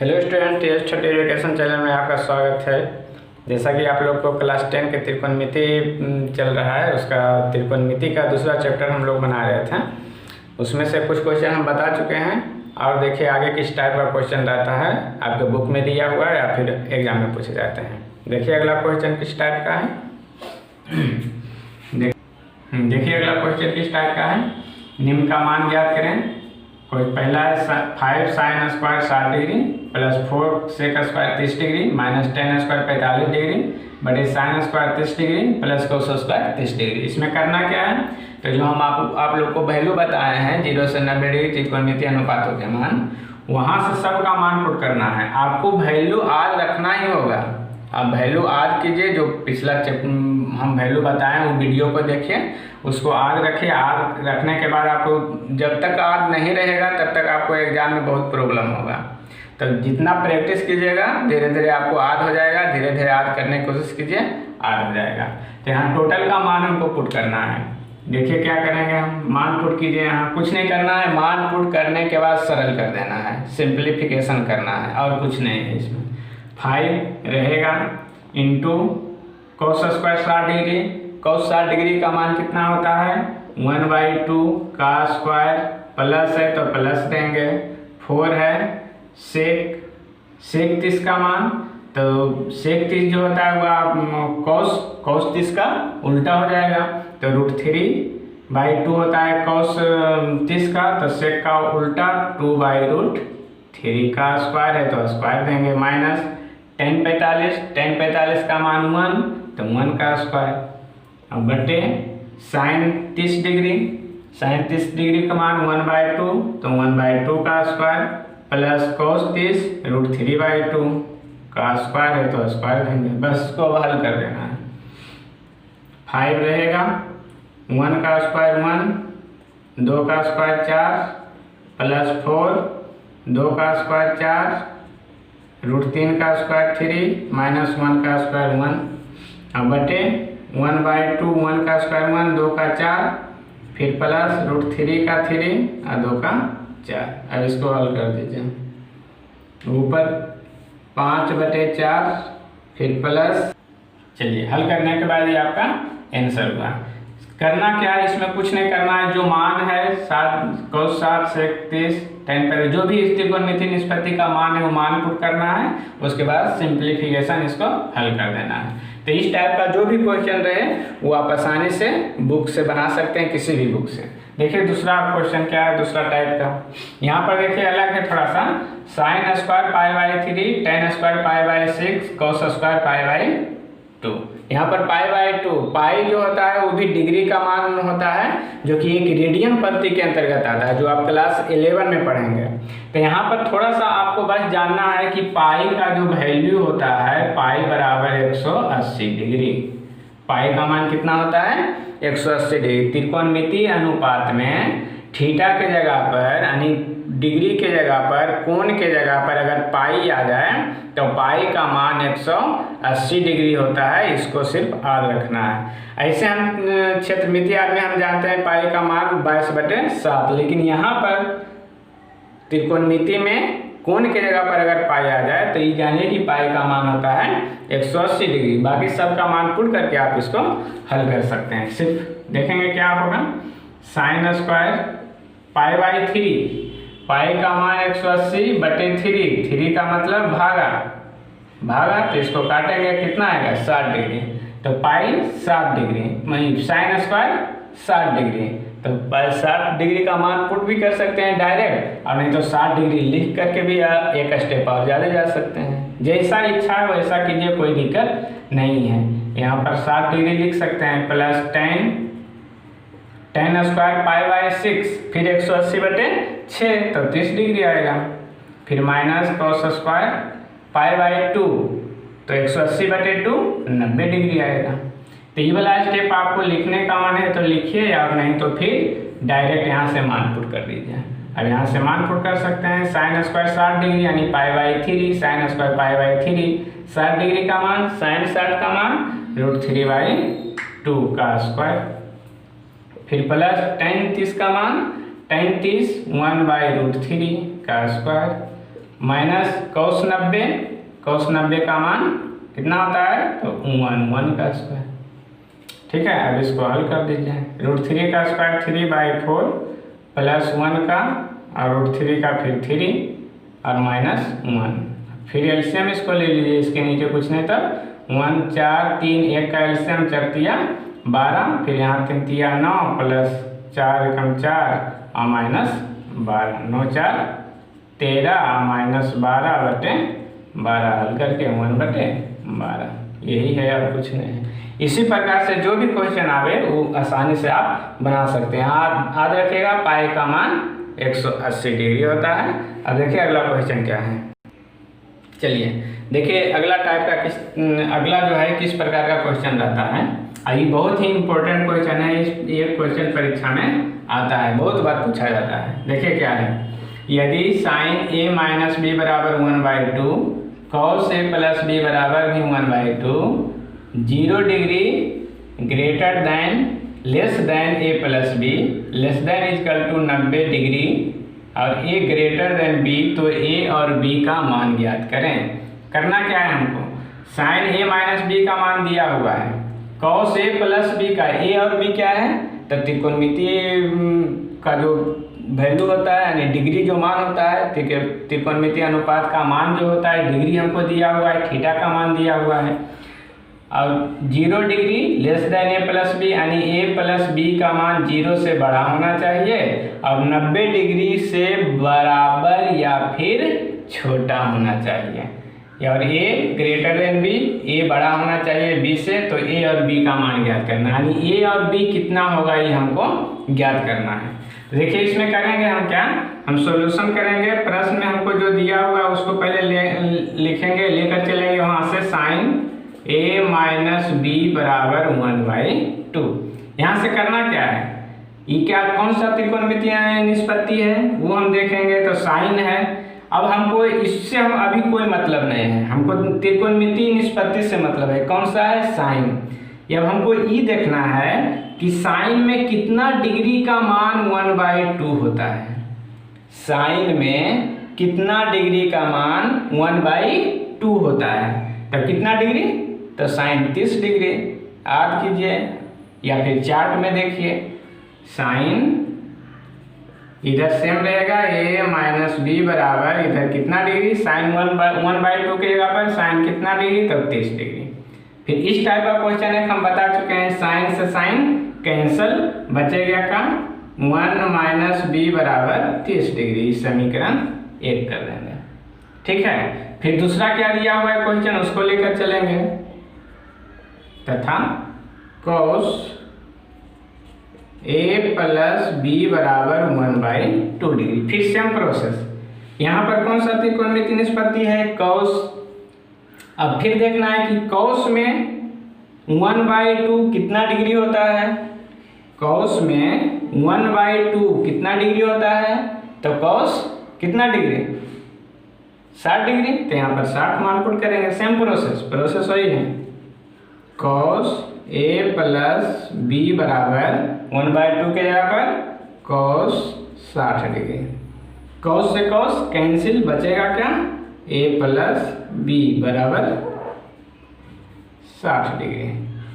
Hello student, TS छठी education channel में आपका स्वागत है। जैसा कि आप लोग को क्लास 10 के त्रिकोणमिति चल रहा है, उसका त्रिकोणमिति का दूसरा चैप्टर हम लोग बना रहे थे। उसमें से कुछ क्वेश्चन हम बता चुके हैं और देखिए आगे किस टाइप का क्वेश्चन रहता है, आपके बुक में दिया हुआ है या फिर एग्जाम में पूछे जाते हैं। देखिए अगला क्वेश्चन किस टाइप का है। देखिए अगला क्वेश्चन किस टाइप का है। निम्न का मान ज्ञात करें। कोई पहला है 5 sin square 60 degree plus 4 sec square 30 degree minus 10 square 45 degree बटे sin square 30 degree plus cos square 30 degree. इसमें करना क्या है, तो जो हम आप लोग को वैल्यू बताए हैं 0 से 90 डिग्री त्रिकोणमितीय अनुपातों के मान, वहाँ से सबका मान पुट करना है। आपको वैल्यू आज रखना ही होगा। आप वैल्यू आज कीजिए, जो पिछला हम वैल्यू बताएं वो वीडियो को देखिए, उसको आज रखिए। आज रखने के बाद आपको जब तक आज नहीं रहेगा तब तक आपको एग्जाम में बहुत प्रॉब्लम होगा। तो जितना प्रैक्टिस कीजिएगा धीरे धीरे आपको आज हो जाएगा, धीरे धीरे आज करने की कोशिश कीजिए, आज हो जाएगा। तो यहाँ टोटल का मान हमको पुट करना है। देखिए क्या करेंगे हम, मान पुट कीजिए। यहाँ कुछ नहीं करना है, मान पुट करने के बाद सरल कर देना है, सिंप्लीफिकेशन करना है और कुछ नहीं है इसमें। 5 रहेगा into cos square 60 degree. cos 60 degree का मान कितना होता है 1/2 का स्क्वायर, प्लस है तो प्लस देंगे। 4 है सेक 30 का मान, तो सेक 30 जो होता है वह cos 30 का उल्टा हो जाएगा, तो √3/2 होता है cos 30 का, तो सेक का उल्टा 2/√3 का स्क्वायर है तो स्क्वायर देंगे। माइनस 10 45 का मान 1 तो 1 का स्क्वायर, अब बटे sin 30 डिग्री का मान 1/2 तो 1/2 का स्क्वायर प्लस cos 30 √3/2 का स्क्वायर है तो स्क्वायर देंगे। बस इसको हल कर देना है। 5 रहेगा 1 का स्क्वायर 1, 2 का स्क्वायर 4 प्लस 4 2 का स्क्वायर 4 √3 का स्क्वायर 3 माइनस 1 का स्क्वायर 1, अब बटे 1/2 1 का स्क्वायर 1 2 का 4 फिर प्लस √3 का 3 और 2 का 4। अब इसको हल कर दीजिए। ऊपर 5/4 फिर प्लस, चलिए हल करने के बाद ये आपका आंसर हुआ। करना क्या है, इसमें कुछ नहीं करना है। जो मान है cos 60 sec 30 tan पर जो भी त्रिकोणमितीय निष्पत्ति का मान है वो मान पुट करना है, उसके बाद सिंप्लीफिकेशन इसको हल कर देना है। तो इस टाइप का जो भी क्वेश्चन रहे वो आप आसानी से बुक से बना सकते हैं, किसी भी बुक से। देखिए दूसरा क्वेश्चन क्या है, दूसरा टाइप का। यहाँ पर देखिए अलग है थोड़ा सा। sin square π/3 tan square π/6 cos square π/2। यहाँ पर π/2 पाई जो होता है वो भी डिग्री का मान होता है, जो कि एक रेडियन पद्धति के अंतर्गत आता है, जो आप क्लास 11 में पढ़ेंगे। तो यहाँ पर थोड़ा सा आपको बस जानना है कि पाई का जो वैल्यू होता है, पाई बराबर 180 डिग्री। पाई का मान कितना होता है 180 डिग्री। त्रिकोणमितीय अनुपात में थीटा के जगह पर यानी डिग्री के जगह पर, कोण के जगह पर अगर पाई आ जाए तो पाई का मान 180 डिग्री होता है। इसको सिर्फ याद रखना है। ऐसे हम क्षेत्रमितीय में हम जानते हैं पाई का मान 22/7, लेकिन यहाँ पर त्रिकोणमिति में कोण के जगह पर अगर पाई आ जाए तो ये जानिए कि पाई का मान होता है 180 डिग्री। बाकी सबका मान पुट करके आप इसको हल कर सकते हैं। सिर्फ देखेंगे क्या होगा, sin स्क्वायर π/3, पाई का मान 180/3, 3 का मतलब भागा तो इसको काटेंगे कितना आएगा 60 डिग्री, तो पाई 60 डिग्री वहीं sin स्क्वायर 60 डिग्री। तो 60 डिग्री का मान पुट भी कर सकते हैं डायरेक्ट, और नहीं तो 60 डिग्री लिख करके भी एक स्टेप और ज़्यादा जा सकते हैं। जैसा इच्छा है वैसा कीजिए, कोई दिक्कत नहीं है। यहाँ पर 60 डिग्री लिख सकते हैं प्लस tan स्क्वायर π/6 फिर 180/6 तो 30 डिग्री आएगा, फिर माइनस cos स्क्वायर π/2 तो 180/2 90 डिग्री आएगा। तो ये वाला स्टेप आपको लिखने का मन है तो लिखिए, या नहीं तो फिर डायरेक्ट यहाँ से मान पुट कर दीजिए। अब यहाँ से मान पुट कर सकते हैं। sin स्क्वायर 60 डिग्री यानी π/3, sin स्क्वायर π/3 60 डिग्री का मान, sin 60 का मान √3/2 का स्क्वायर, फिर प्लस tan 30 का मान tan 30 1/√3 का स्क्वायर माइनस cos 90 का मान कितना होता है, तो 1 का स्क्वायर। ठीक है, अब इसको हल कर दीजिए। √3 का स्क्वायर 3/4 प्लस 1 का और √3 का फिर 3 और -1, फिर एलसीएम इसको ले लीजिए, इसके नीचे कुछ नहीं था 1 4 3 1 का एलसीएम 4 तिया 12, फिर यहाँ 3 तिया 9 प्लस 4 एकम 4 और -12, 9 4 13 और -12/12 हल करके 1/12, यही है और कुछ नहीं है। इसी प्रकार से जो भी क्वेश्चन आवे वो आसानी से आप बना सकते हैं। याद रखिएगा पाई का मान 180 डिग्री होता है। अब देखिए अगला क्वेश्चन क्या है। चलिए देखिए अगला टाइप का अगला जो है किस प्रकार का क्वेश्चन रहता है। ये बहुत ही इम्पोर्टेंट क्वेश्चन है, ये क्वेश्चन परीक्षा में आता है, बहुत बार पूछा जाता है। देखिए क्या है, यदि sin a माइनस बी बराबर 1/2 cos a प्लस बी बराबर भी 1/2 0 degree greater than less than a plus B less than equal to 90 degree और a ग्रेटर दैन b, तो a और b का मान ज्ञात करें। करना क्या है हमको, sin a माइनस बी का मान दिया हुआ है, cos a प्लस बी का a और b क्या है, तो त्रिकोणमितीय का जो वैल्यू होता है यानी डिग्री जो मान होता है, त्रिकोणमितीय अनुपात का मान जो होता है डिग्री हमको दिया हुआ है, थीटा का मान दिया हुआ है, और 0 डिग्री लेस दैन ए प्लस बी यानी ए प्लस बी का मान 0 से बड़ा होना चाहिए और 90 डिग्री से बराबर या फिर छोटा होना चाहिए, और ए ग्रेटर देन बी, ए बड़ा होना चाहिए बी से, तो ए और बी का मान ज्ञात करना है, यानी ए और बी कितना होगा ये हमको ज्ञात करना है। तो देखिए इसमें करेंगे हम क्या, हम सॉल्यूशन करेंगे, प्रश्न में हमको जो दिया हुआ है उसको पहले लिखेंगे, लेकर चलेंगे वहाँ से sin a माइनस बी बराबर 1/2। यहाँ से करना क्या है, ये क्या कौन सा त्रिकोणमितीय निष्पत्ति है वो हम देखेंगे, तो साइन है। अब हमको इससे हम अभी कोई मतलब नहीं है, हमको त्रिकोणमितीय निष्पत्ति से मतलब है, कौन सा है, साइन। अब हमको ये देखना है कि साइन में कितना डिग्री का मान 1/2 होता है, साइन में कितना डिग्री का मान 1/2 होता है, तो कितना डिग्री, तो साइन 30 डिग्री। याद कीजिए या फिर चार्ट में देखिए, साइन इधर सेम रहेगा a माइनस बी बराबर इधर कितना डिग्री, साइन 1/2 के जगह पर साइन कितना डिग्री, तब 30 डिग्री। फिर इस टाइप का क्वेश्चन है हम बता चुके हैं, साइन से साइन कैंसल, बचेगा का 1 माइनस बी बराबर 30 डिग्री, समीकरण 1 कर देंगे। ठीक है, फिर दूसरा क्या दिया हुआ है क्वेश्चन, उसको लेकर चलेंगे, तथा cos a प्लस बी बराबर 1/2 डिग्री। फिर सेम प्रोसेस, यहाँ पर कौन सा त्रिकोणमितीय निष्पत्ति है, cos। अब फिर देखना है कि cos में 1/2 कितना डिग्री होता है, cos में 1/2 कितना डिग्री होता है, तो cos कितना डिग्री, 60 डिग्री, तो यहाँ पर 60 मान पुट करेंगे। सेम प्रोसेस वही है, cos a प्लस बी बराबर 1/2 के जगह पर cos 60 डिग्री, cos से cos कैंसिल, बचेगा क्या, a प्लस बी बराबर 60 डिग्री,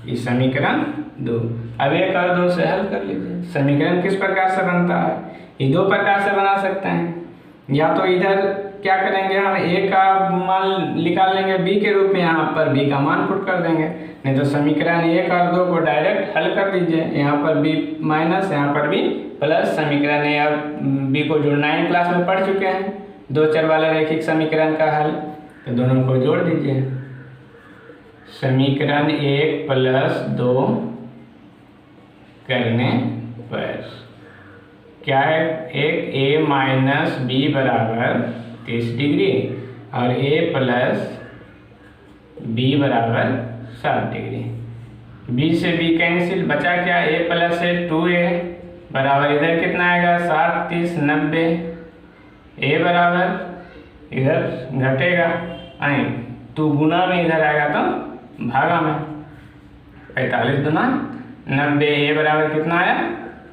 ये समीकरण 2। अब 1 और 2 से हल कर लीजिए। समीकरण किस प्रकार से बनता है, ये 2 प्रकार से बना सकते हैं, या तो इधर क्या करेंगे हम a का मान निकाल लेंगे b के रूप में, यहाँ पर b का मान पुट कर देंगे, नहीं तो समीकरण 1 और 2 को डायरेक्ट हल कर दीजिए, यहाँ पर b माइनस यहाँ पर b प्लस, समीकरण a और b को जो 9 क्लास में पढ़ चुके हैं, 2 चर वाले रैखिक समीकरण का हल, तो दोनों को जोड़ दीजिए, समीकरण 1 प्लस 2 करने पर क्या है, एक a माइनस बी बराबर 30 डिग्री और a प्लस b बराबर 60 डिग्री, b से b कैंसिल, बचा क्या, a प्लस है 2a बराबर इधर कितना आएगा 60 30 90, a बराबर इधर घटेगा आई, तो गुना में इधर आएगा तो भागा में, 45 गुना 90, a बराबर कितना आया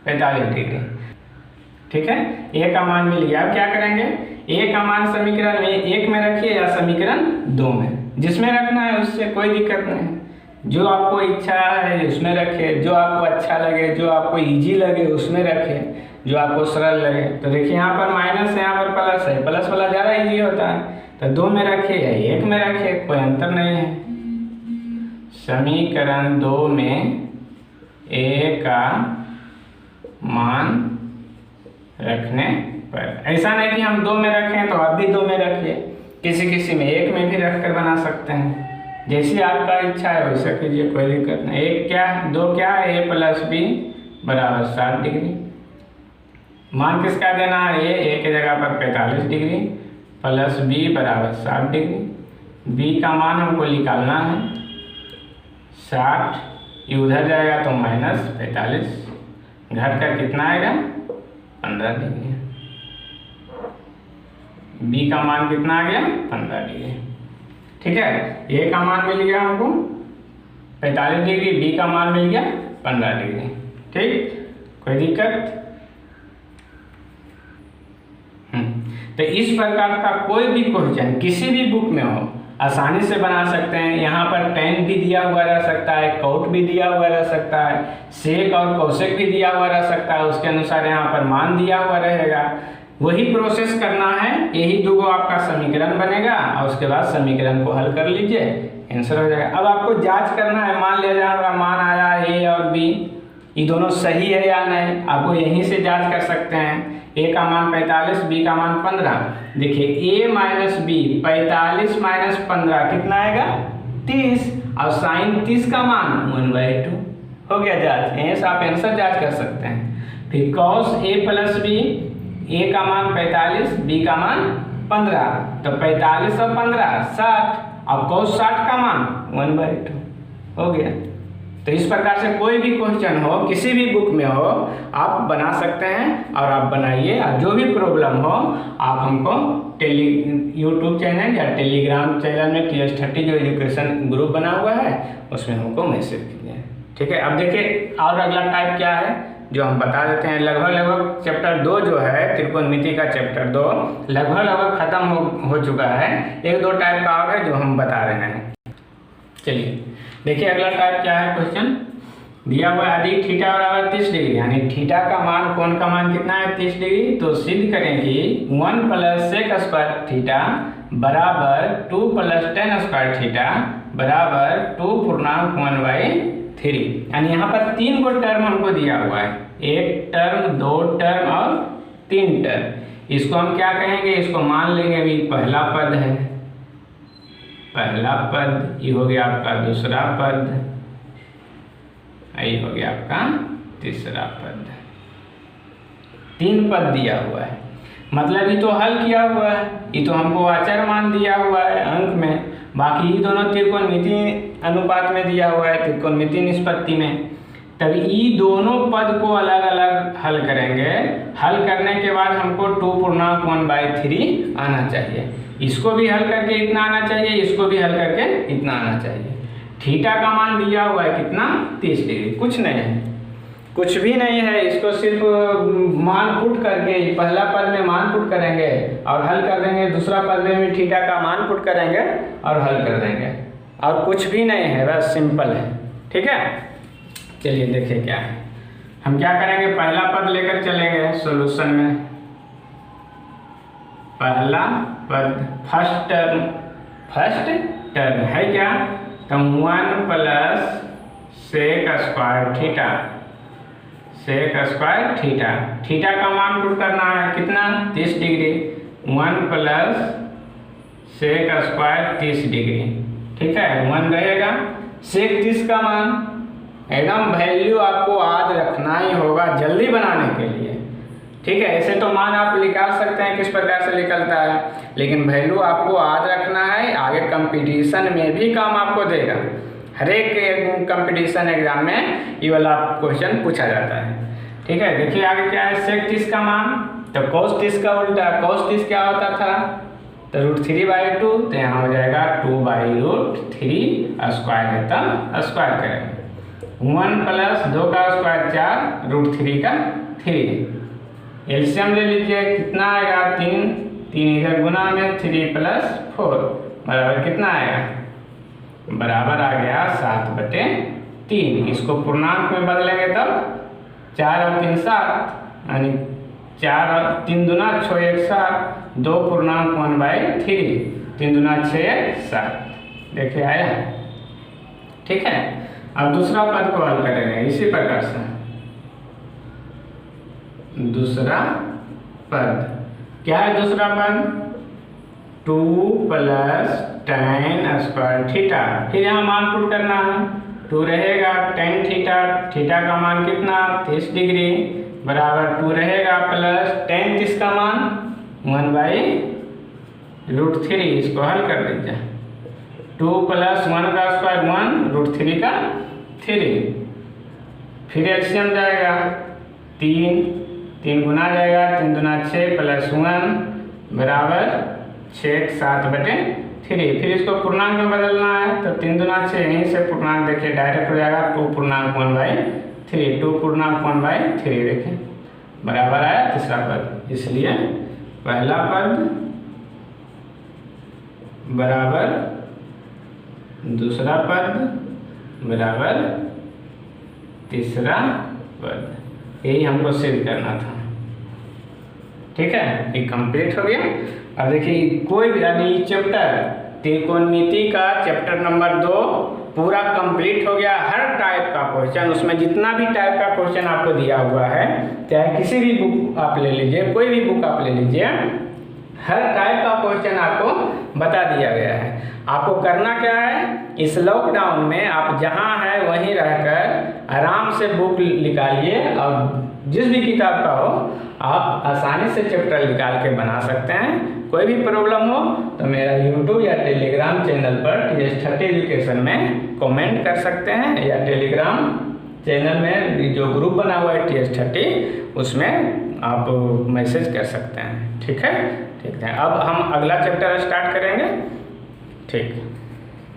45 डिग्री। ठीक है, ए का मान मिल गया। अब क्या करेंगे, ए का मान समीकरण में 1 में रखिए या समीकरण 2 में, जिसमें रखना है उससे कोई दिक्कत नहीं है। जो आपको इच्छा है उसमें रखे, जो आपको अच्छा लगे, जो आपको इजी लगे उसमें रखे, जो आपको सरल लगे। तो देखिए यहाँ पर माइनस है, यहाँ पर प्लस है, प्लस वाला ज़्यादा इजी होता है, तो 2 में रखिए या 1 में रखिए, कोई अंतर नहीं है। समीकरण 2 में ए का मान रखने पर, ऐसा नहीं कि हम 2 में रखें तो आप भी 2 में रखिए, किसी किसी में 1 में भी रख कर बना सकते हैं, जैसी आपका इच्छा है वैसा कीजिए, कोई दिक्कत नहीं। 1 क्या 2 क्या है, ए प्लस बी बराबर 60 डिग्री। मान किसका देना है, ए की जगह पर 45 डिग्री प्लस बी बराबर 60 डिग्री। बी का मान हमको निकालना है 60, ये उधर जाएगा तो माइनस 45, घट कर कितना आएगा 15 डिग्री। बी का मान कितना आ गया 15 डिग्री। ठीक है, ए का मान मिल गया हमको 45 डिग्री, बी का मान मिल गया 15 डिग्री। ठीक, कोई दिक्कत? तो इस प्रकार का कोई भी क्वेश्चन किसी भी बुक में हो आसानी से बना सकते हैं। यहाँ पर tan भी दिया हुआ रह सकता है, cot भी दिया हुआ रह सकता है, sec और cosec भी दिया हुआ रह सकता है, उसके अनुसार यहाँ पर मान दिया हुआ रहेगा। वही प्रोसेस करना है, यही दो आपका समीकरण बनेगा और उसके बाद समीकरण को हल कर लीजिए, आंसर हो जाएगा। अब आपको जांच करना है, मान लिया जाए मान आया ए और बी, ये दोनों सही है या नहीं, आपको यहीं से जांच कर सकते हैं। ए का मान 45, बी का मान 15। देखिए ए माइनस बी 45 माइनस 15 कितना आएगा 30, और साइन 30 का मान 1/2 हो गया जांच। यहीं से आप आंसर जांच कर सकते हैं। फिर cos ए प्लस बी, ए का मान 45, बी का मान 15, तो 45 और 15 60, और cos 60 का मान 1/2 हो गया। तो इस प्रकार से कोई भी क्वेश्चन हो किसी भी बुक में हो आप बना सकते हैं, और आप बनाइए। और जो भी प्रॉब्लम हो आप हमको यूट्यूब चैनल या टेलीग्राम चैनल में TS30 जो एजुकेशन ग्रुप बना हुआ है उसमें हमको मैसेज कीजिए। ठीक है, अब देखिए और अगला टाइप क्या है जो हम बता देते हैं। लगभग चैप्टर 2 जो है त्रिकोणमिति का चैप्टर 2 लगभग खत्म हो चुका है। 1-2 टाइप का और है जो हम बता रहे हैं। चलिए देखिए अगला टाइप क्या है। क्वेश्चन दिया हुआ है यदि थीटा बराबर 30 डिग्री, यानी थीटा का मान कोण का मान कितना है 30 डिग्री, तो सिद्ध करें कि 1 + sec स्क्वायर थीटा बराबर 2 + tan स्क्वायर थीटा बराबर 2√1/3। यानी यहाँ पर 3 गो टर्म हमको दिया हुआ है, 1 टर्म 2 टर्म और 3 टर्म। इसको हम क्या कहेंगे, इसको मान लेंगे अभी पहला पद है, पहला पद, ये हो गया आपका दूसरा पद, ये हो गया आपका तीसरा पद। 3 पद दिया हुआ है, मतलब ये तो हल किया हुआ है, ये तो हमको अचर मान दिया हुआ है अंक में। बाकी ये दोनों त्रिकोणमिति अनुपात में दिया हुआ है, त्रिकोणमिति निष्पत्ति में। तब ये दोनों पद को अलग अलग हल करेंगे। हल करने के बाद हमको 2√1/3 आना चाहिए। इसको भी हल करके इतना आना चाहिए, इसको भी हल करके इतना आना चाहिए। थीटा का मान दिया हुआ है कितना 30 डिग्री, कुछ नहीं है, कुछ भी नहीं है। इसको सिर्फ मान पुट करके पहला पद में मान पुट करेंगे और हल कर देंगे, दूसरा पद में भी थीटा का मान पुट करेंगे और हल कर देंगे, और कुछ भी नहीं है, बस सिंपल है। ठीक है, चलिए देखिए क्या है। हम क्या करेंगे, पहला पद लेकर चलेंगे सॉल्यूशन में। पहला पद फर्स्ट टर्म है क्या, तो 1 + sec square theta, sec square theta, theta का मान पुट करना है कितना 30 डिग्री, 1 + sec स्क्वायर 30 डिग्री। ठीक है, 1 रहेगा, sec 30 का मान एकदम वैल्यू आपको याद रखना ही होगा जल्दी बनाने के लिए। ठीक है, ऐसे तो मान आप निकाल सकते हैं किस प्रकार से निकलता है, लेकिन वैल्यू आपको याद रखना है, आगे कंपटीशन में भी काम आपको देगा। हर एक कंपटीशन एग्जाम में ये वाला क्वेश्चन पूछा जाता है। ठीक है, देखिए आगे क्या है, sec 30 का मान, तो cos 30 का उल्टा, cos 30 क्या होता था, तो √3/2, तो यहाँ हो जाएगा 2/√3 स्क्वायर है, तब स्क्वायर करेंगे। 1 + 2 का स्क्वायर 4, √3 का 3, एलसीएम ले लीजिए, कितना आएगा 3, 3 इधर गुना में 3 + 4 बराबर कितना आएगा, बराबर आ गया 7/3। इसको पूर्णांक में बदलेंगे तब 4 और 3 7, यानी 4 और 3 दूना 6 1 7, 2 पूर्णांक 1/3, 3 दूना 6 7। देखिए आया, ठीक है। अब दूसरा पद को हल करेंगे इसी प्रकार से। दूसरा पद क्या है? दूसरा पद 2 + tan² थीटा। फिर यहाँ मान पुट करना है, 2 रहेगा tan थीटा, थीटा का मान कितना 30 डिग्री बराबर 2 रहेगा प्लस tan 30 का मान 1/√3। इसको हल कर दीजिए, 2 + 1 का स्क्वायर 1√3 का 3। फिर एलसीएम जाएगा 3 गुना जाएगा, 3 दूना 6 + 1 बराबर 6 7/3। फिर इसको पूर्णांक में बदलना है तो 3 दूना 6, यहीं से पूर्णांक देखिए डायरेक्ट हो जाएगा 2 पूर्णांक 1/3, 2 पूर्णांक 1/3 देखिए बराबर आया तीसरा पद। इसलिए पहला पद बराबर दूसरा पद बराबर तीसरा पद, यही हमको सिद्ध करना था। ठीक है, ये कंप्लीट हो गया। अब देखिए कोई भी अभी चैप्टर त्रिकोणमिति का चैप्टर नंबर 2 पूरा कंप्लीट हो गया। हर टाइप का क्वेश्चन, उसमें जितना भी टाइप का क्वेश्चन आपको दिया हुआ है, चाहे किसी भी बुक आप ले लीजिए, कोई भी बुक आप ले लीजिए, हर टाइप का क्वेश्चन आपको बता दिया गया है। आपको करना क्या है, इस लॉकडाउन में आप जहां हैं वहीं रहकर आराम से बुक निकालिए और जिस भी किताब का हो आप आसानी से चैप्टर निकाल के बना सकते हैं। कोई भी प्रॉब्लम हो तो मेरा यूट्यूब या टेलीग्राम चैनल पर TS30 एजुकेशन में कमेंट कर सकते हैं, या टेलीग्राम चैनल में जो ग्रुप बना हुआ है TS30 उसमें आप मैसेज कर सकते हैं। ठीक है, ठीक है। अब हम अगला चैप्टर स्टार्ट करेंगे। ठीक।